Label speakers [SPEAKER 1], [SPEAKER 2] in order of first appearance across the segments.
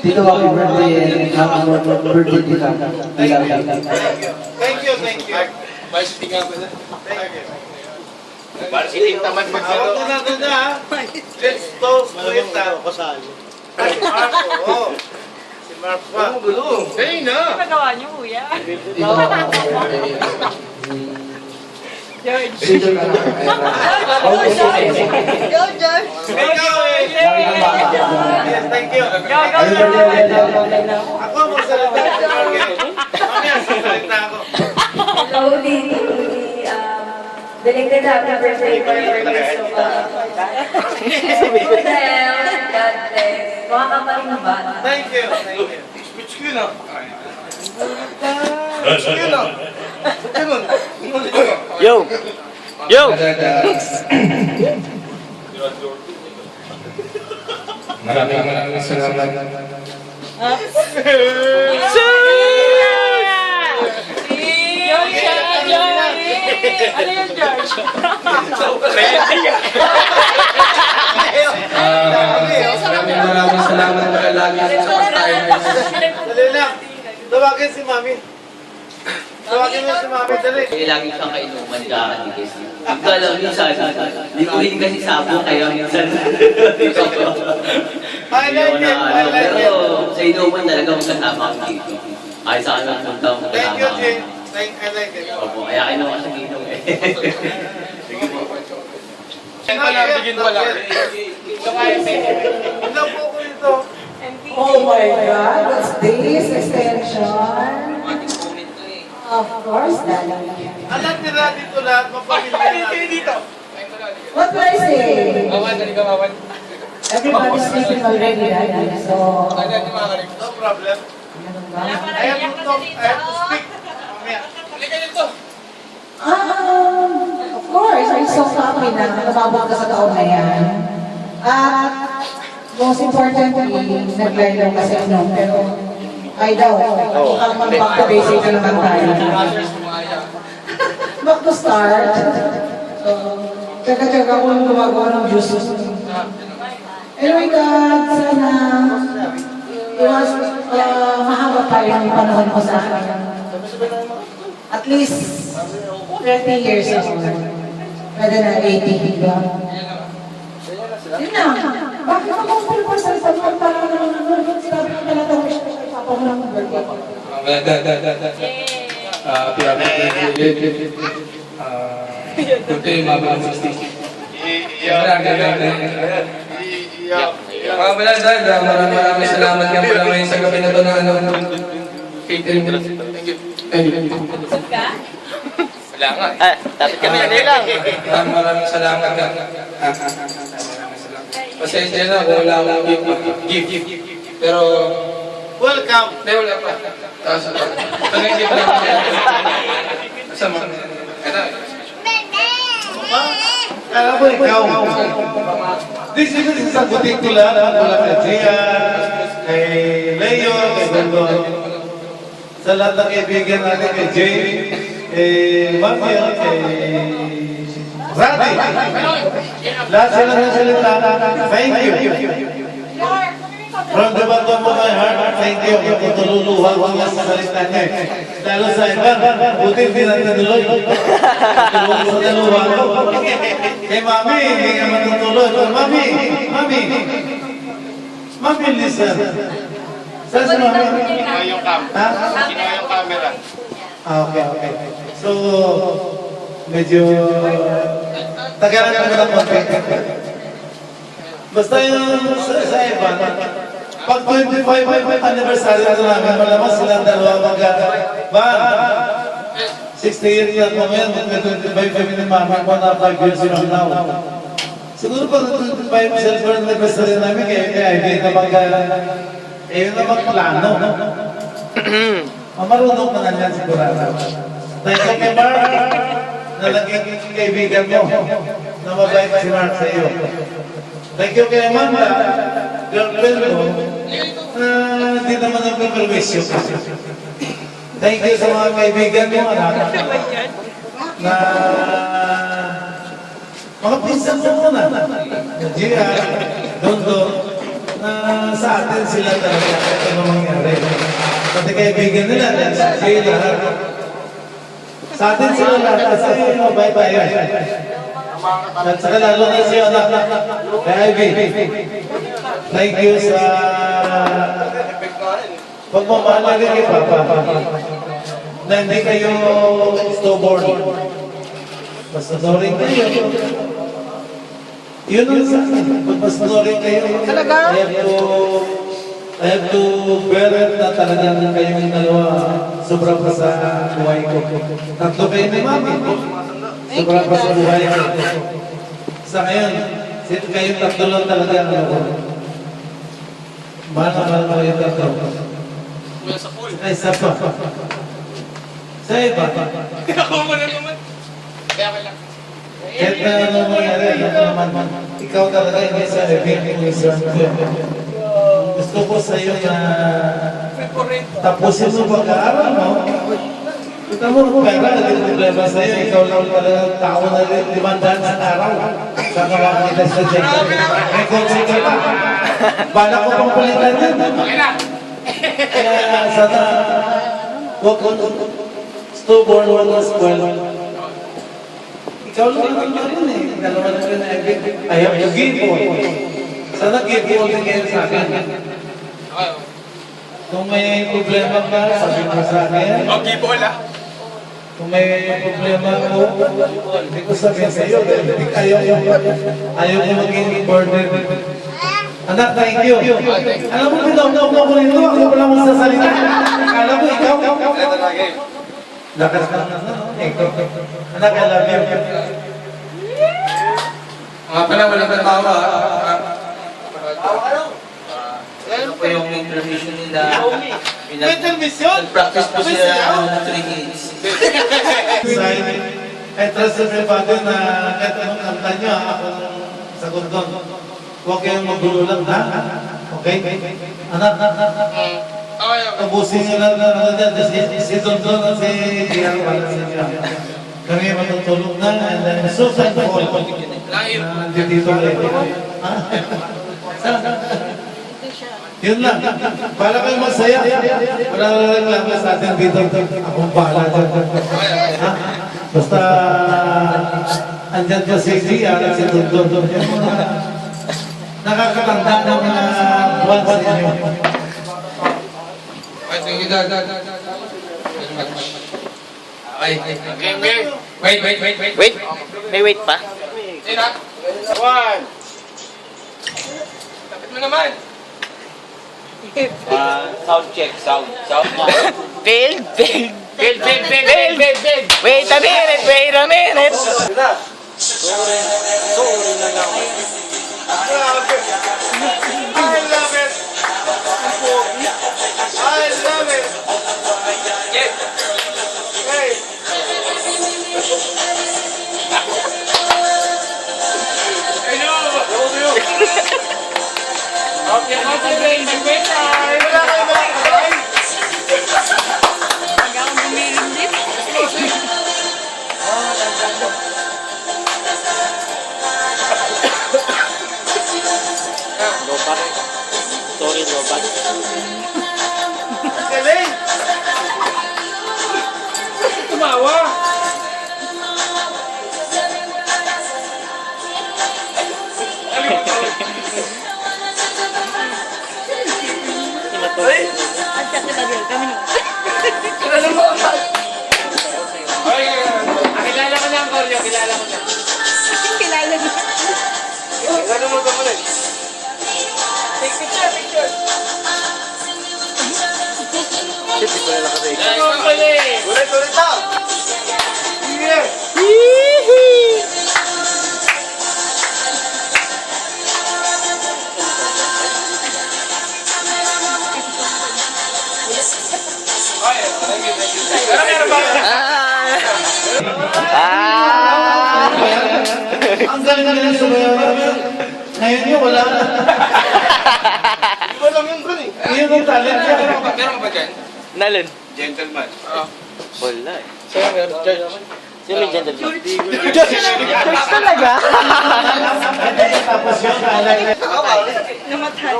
[SPEAKER 1] Tito, happy birthday and happy birthday, Tita.
[SPEAKER 2] Thank you.
[SPEAKER 3] Varsity nga pala.
[SPEAKER 2] Varsity tamad magsalo. Ako na ha. Let's talk with that. Marco. Si Marco pa.
[SPEAKER 3] Hey na!
[SPEAKER 4] Ano nagawa niyo, kuya?
[SPEAKER 1] Tito, happy birthday.
[SPEAKER 4] George.
[SPEAKER 1] Tito,
[SPEAKER 4] Go, George!
[SPEAKER 2] Ikaw eh. Yes, thank you.
[SPEAKER 4] Go, go, go!
[SPEAKER 2] Ako magsalita. Mamaya sasalita ako.
[SPEAKER 5] Hello, Didi. Belated happy birthday for your so good health, God bless. Mukha ka pa rin ng bata.
[SPEAKER 2] Thank you.
[SPEAKER 3] Speech ko na.
[SPEAKER 6] Yo! Yo!
[SPEAKER 1] Maraming salamat.
[SPEAKER 4] Ano yun, George?
[SPEAKER 1] Maraming salamat na lagi sa pagkain.
[SPEAKER 2] Dali lang. Tawagin si Mami. Tawagin mo si Mami, dali.
[SPEAKER 6] Lagi siyang kainuman dyan. Ito alam niyo sa likuhin kasi sabo kaya minsan.
[SPEAKER 2] I like it.
[SPEAKER 6] Pero sa inuman talaga magkasama ako dito. Ay sa akin punta mo
[SPEAKER 2] Thank you,
[SPEAKER 6] kasama
[SPEAKER 2] Jay.
[SPEAKER 6] ako.
[SPEAKER 2] I like it.
[SPEAKER 6] Opo, kaya kinuha sa inom eh. Sige po.
[SPEAKER 3] Bigyan pa lang.
[SPEAKER 2] Ilang po ko nito.
[SPEAKER 7] Oh my God, what's this extension? Of course, Daddy.
[SPEAKER 2] Alam nila dito lahat, mapamilya natin.
[SPEAKER 3] Dito.
[SPEAKER 7] What do I say?
[SPEAKER 3] Mawan, dali ka mawan.
[SPEAKER 7] Everybody's sleeping already, Daddy. So,
[SPEAKER 2] No problem. I have to talk. I have to speak. Mamaya.
[SPEAKER 3] Halika dito.
[SPEAKER 7] of course, I'm so happy na tumabot ka sa taon na yan. At most importantly, nag-learn lang kasi pero ay daw, ang back to basic na naman tayo. Back to start. So, tsaga-tsaga ko nung gumagawa ng juice. Anyway, God, sana iwas, mahaba pa yung panahon ko sa akin. At least 30 years ago. Pwede na 80, di ba? Yun na. Bakit ako pa sa isang parang sabi ko talaga wish ko siya papa mo ng birthday ko.
[SPEAKER 1] Happy birthday. Kunti yung mabang 60. Maraming salamat nga pala ngayon sa gabi na ito na catering. Thank you.
[SPEAKER 3] Wala nga eh.
[SPEAKER 6] Dapat kami lang.
[SPEAKER 1] Maraming salamat ka. Pasensya na kung wala akong gift. Pero,
[SPEAKER 2] Welcome.
[SPEAKER 1] hindi, wala pa. Tapos, ito na yung gift lang. Kasama.
[SPEAKER 2] Alam mo ikaw. This is sagutin ko lahat. Wala kay Gia, kay Leo, kay Bondon. Sa lahat ng kaibigan natin, kay Jay, kay Mafia, kay Randy. Lahat sila ng salita. Thank you. From the bottom of my heart, thank you. Yung tululuha ko nga sa salita niya. Lalo sa iba, buti hindi natin tuloy. Tulungan sa naluha ko. Kay Mami, hindi ka matutuloy. Mami, listen. Saan si Mami?
[SPEAKER 3] Kinuha yung
[SPEAKER 2] Ha?
[SPEAKER 3] Kinuha yung camera.
[SPEAKER 2] Okay. So, medyo tagalan ka mo ng konti. Basta yung sa iba, pag 25 anniversary na namin, malamang silang dalawa mag-ban. 60 years na po ngayon, mag-25 kami ni Mama ko na 5 years from now. Siguro pag 25 silver anniversary namin, kaya hindi na magplano. Marunong ka na yan sigurado. Thank you kay Mark, na naging kaibigan mo, na mabait si Mark sa iyo. Thank you kay Amanda, girlfriend mo, na hindi naman nagpaperwisyo. Thank you sa mga kaibigan mo, anak, na mga pinsan mo muna. Gia, Dondo, na sa atin sila talaga kahit ano mangyari. Pati kaibigan nila, dahil sa Jay lahat. Sa atin sila lahat, kasi mabay tayo. At saka lalo na siya, kay Ivy. Thank you sa pagmamahal rin kay Papa. Na hindi kayo stillborn. Basta sorry kayo. Yun ang sa akin. Basta sorry kayo.
[SPEAKER 7] Talaga?
[SPEAKER 2] I have to bear it na talagang kayong dalawa sobra pa sa buhay ko. Tatlo kayo ni Mami. Sobra pa sa buhay ko. Sa ngayon, kayong tatlo lang talaga ang ako. Mahal na mahal ko yung tatlo. Ay, isa pa. Sa iba.
[SPEAKER 3] Ako mo na naman. Kaya ka lang.
[SPEAKER 2] Kahit na ano mangyari, naman, ikaw talaga hindi sa event mo isa. Gusto ko sa iyo na tapusin mo pag-aaral mo. Kita mo, pera, hindi problema sa iyo. Ikaw lang talaga tao na limandaan sa araw. Saka makakita sa check. May kotse ka pa. Bala ko pang palitan yan.
[SPEAKER 3] Okay na.
[SPEAKER 2] Kaya sana, huwag ko stillborn wala spoil. Ikaw lang naman rin eh. Dalawa na rin na event. I have to give all. Sana give all din kayo sa akin. Kung may problema ka, sabi mo sa akin.
[SPEAKER 3] Okay, bola.
[SPEAKER 2] Kung may problema ko, hindi ko sabihin sa iyo. Ayaw ko maging burden. Anak, thank you. Alam mo, pinaunaw ko nito. Ako pala mo sasalita. Alam mo, ikaw. Lakas ka na. Anak, I love you.
[SPEAKER 1] Mga pala, walang tatawa.
[SPEAKER 6] Ano po yung intermission nila?
[SPEAKER 2] Intermission?
[SPEAKER 6] Nag-practice po sila ng 3 minutes.
[SPEAKER 2] I trust my father na kahit anong kanta niyo, ako sagot doon. Huwag kayong magulo lang, ha? Okay? Anak. Tapusin niyo lang na si Tonton at si Gian wala sa inyo. Kami matutulog na and then so thankful na dito kayo. Yun lang. Para kayo masaya. Wala lang lang sa atin dito. Akong bahala dyan. Ha? Basta andyan pa si Gia at si Tonton. Yung mga nakakatanda ng mga buwan sa inyo.
[SPEAKER 1] Okay, thank you, Dad. Very much. Okay. Wait.
[SPEAKER 6] Wait! May wait pa?
[SPEAKER 3] Sina? One. Tapit mo naman.
[SPEAKER 6] Sound check, sound.
[SPEAKER 8] Failed.
[SPEAKER 3] Build.
[SPEAKER 8] Wait a minute.
[SPEAKER 3] I love it. Yes. Hey. Okay,
[SPEAKER 4] Pag ako bumilindip.
[SPEAKER 8] Sorry, Robert.
[SPEAKER 3] galing. Tumawa.
[SPEAKER 4] At sa kinagal kami nung.
[SPEAKER 3] Ay, kilala ko na ang Koryo, kilala ko na.
[SPEAKER 4] Kilala niya.
[SPEAKER 3] Ano mo ka muna? Take picture. Ano ang pala eh? Ulit na! Sige! Pero meron ba?
[SPEAKER 2] Ang galing na nila sumayaw. Ngayon nyo, wala na.
[SPEAKER 3] Iba lang yung dun eh.
[SPEAKER 2] Ngayon ang talent niya.
[SPEAKER 3] Meron ka ba dyan?
[SPEAKER 8] Nalun.
[SPEAKER 3] Gentleman.
[SPEAKER 8] Wala eh.
[SPEAKER 3] Sa'yo meron, George.
[SPEAKER 8] Sino yung gender?
[SPEAKER 7] George talaga?
[SPEAKER 2] Tapos yun, alay.
[SPEAKER 4] Namatay.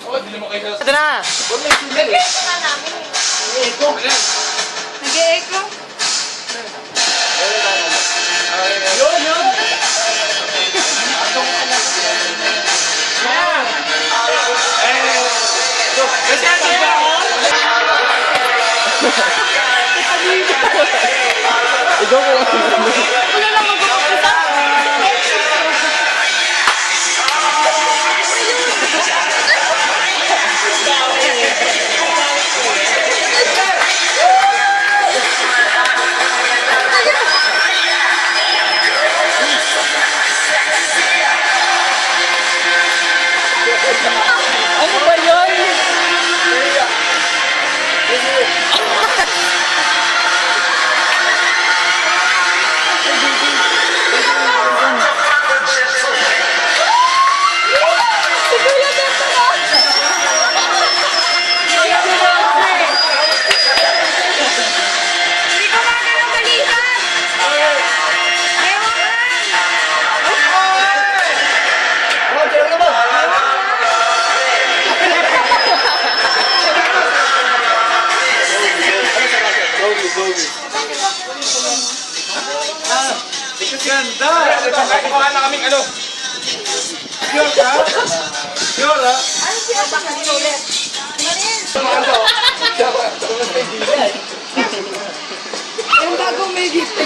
[SPEAKER 1] Oh, di mo kayo
[SPEAKER 8] Ito na!
[SPEAKER 4] Nag-e-echo.
[SPEAKER 8] Ikaw po.
[SPEAKER 4] Wala lang mag-umpisa.
[SPEAKER 8] Ano ba yun?
[SPEAKER 4] Hindi ko magalaw balikan. Ewan lang.
[SPEAKER 2] Ganda!
[SPEAKER 1] Kumain na kaming ano.
[SPEAKER 2] Sure ka? Sure ha?
[SPEAKER 4] Ano siya ba kanina ulit? Yung bagong may gift.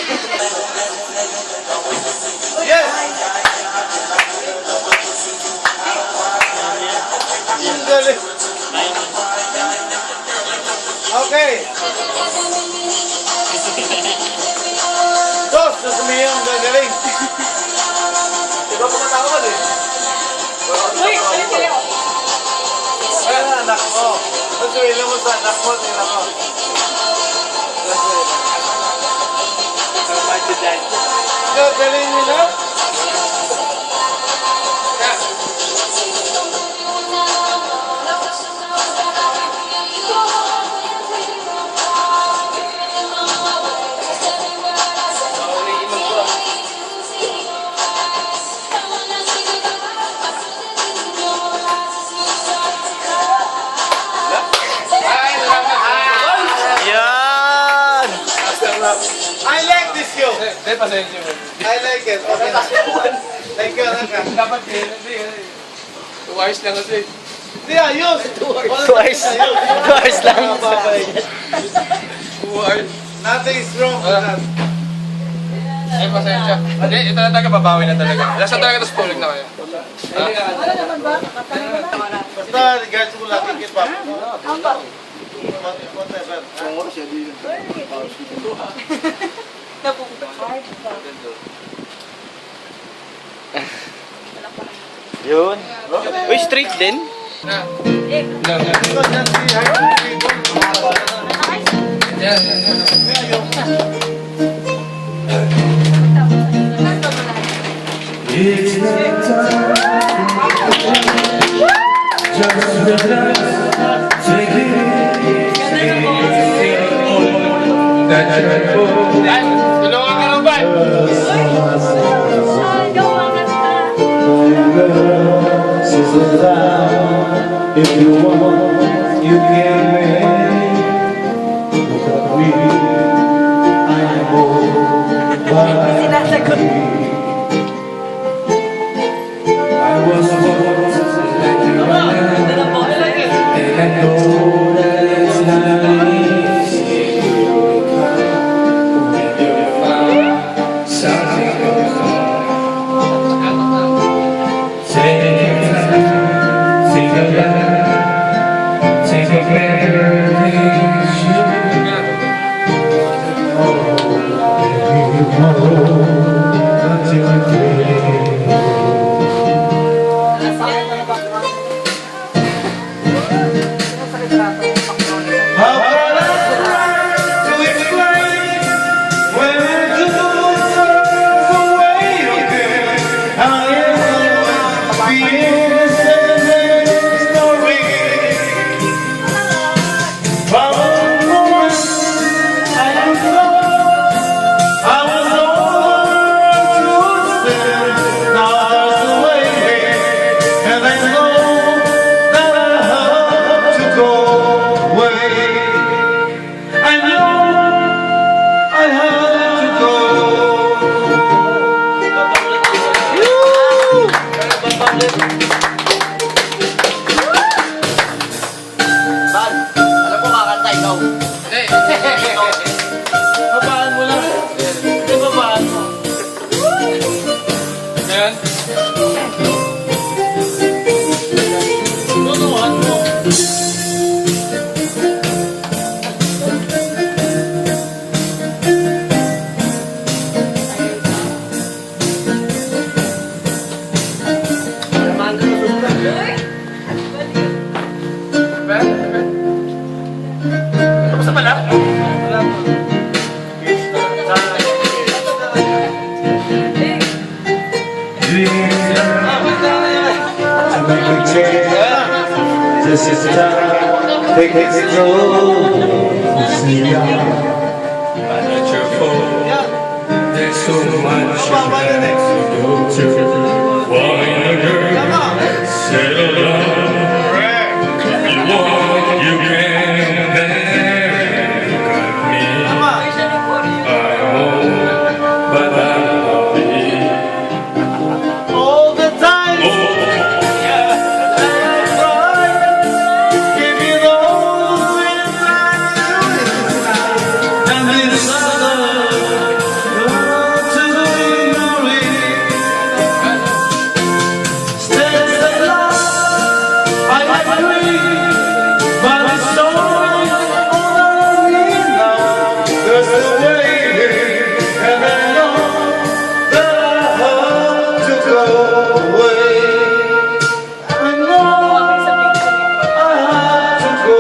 [SPEAKER 2] Yes! Ang galing. Okay. Dos, sasabihin ang gagaling. Diba kumatawad eh?
[SPEAKER 4] Uy, ano kayo?
[SPEAKER 2] Ayan na, anak mo. Sasabihin mo sa anak mo, tingnan mo. Gagaling nila?
[SPEAKER 8] Yan!
[SPEAKER 2] I like this yo.
[SPEAKER 1] Hindi, pasensya mo.
[SPEAKER 2] I like it. Okay. Thank you, anak.
[SPEAKER 1] Dapat hindi. Wise lang kasi.
[SPEAKER 2] Hindi, ayos.
[SPEAKER 8] Twice. Twice lang.
[SPEAKER 1] Wise.
[SPEAKER 2] Nothing is wrong with that.
[SPEAKER 1] Ay, pasensya. Hindi, ito na talaga, babawi na talaga. Last na talaga, tapos tulog na kayo.
[SPEAKER 7] Wala naman ba? Nakatayo na.
[SPEAKER 2] Basta, regards mo lang kay Papa. Whatever.
[SPEAKER 8] Yun. Uy, straight din?
[SPEAKER 1] Na.
[SPEAKER 2] Ito, dyan si high school people.
[SPEAKER 1] Yan. Ay, tulungan ka ng ba?
[SPEAKER 2] If you want, you can make. But we, I know, but I was once like you are, and I know that it's not easy to become when you find something goes on. Take your time, think about, take a better decision. Until I How can I try to explain when I do the way you do? I am being the same story. From the moment I am lost we change. This is time, take it slow. See ya.
[SPEAKER 1] But not your fault. There's so much to go to. Wine a girl, settle down. If you want, you can marry. Got me, I know, but I'm happy.
[SPEAKER 2] All the time.
[SPEAKER 1] Oh,
[SPEAKER 2] Give me all the things and this love to ignore it. Stands the love I agree, but it's so all I need now. There's a way, and I know that I have to go away. I know I have to go.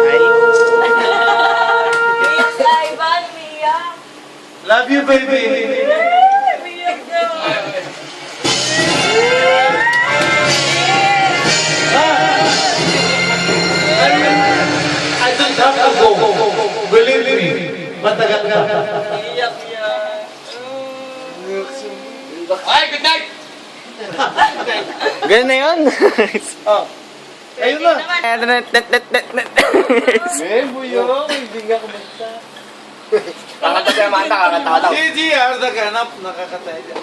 [SPEAKER 5] Ay, Ivan, umiyak.
[SPEAKER 2] Love you, baby.
[SPEAKER 5] Umiyak na.
[SPEAKER 2] I don't have to go. Believe me. Matagal ka.
[SPEAKER 5] Iyak yan.
[SPEAKER 3] Ay, good night!
[SPEAKER 8] Ganun na yun.
[SPEAKER 2] Oh. Ayun na.
[SPEAKER 8] Men, buyong. Hindi nga kumanta.
[SPEAKER 3] Kakanta siya, Manta, kakanta daw.
[SPEAKER 2] Si GR naghanap, nakakatay dyan.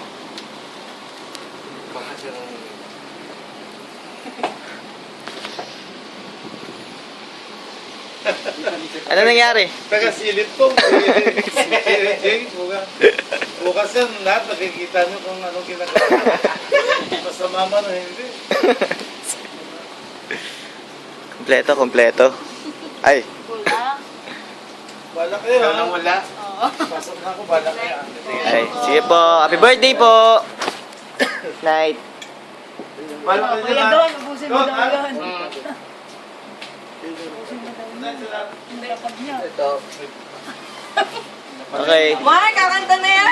[SPEAKER 8] Ano nangyari?
[SPEAKER 2] Taga-silip to. Jing, bukas yan, lahat nakikita nyo kung anong ginagawa. Masama man o hindi.
[SPEAKER 8] Kompleto, kompleto. Ay,
[SPEAKER 2] Bala kayo, ha? Wala. Pasok na ako, bala kayo.
[SPEAKER 8] ay. Sige po. Happy birthday po. Night.
[SPEAKER 2] Bala kayo
[SPEAKER 4] Kuya
[SPEAKER 2] ha?
[SPEAKER 4] doon, ubusin mo daw
[SPEAKER 2] ha?
[SPEAKER 4] yun.
[SPEAKER 8] Okay.
[SPEAKER 4] Mark, kakanta na yan.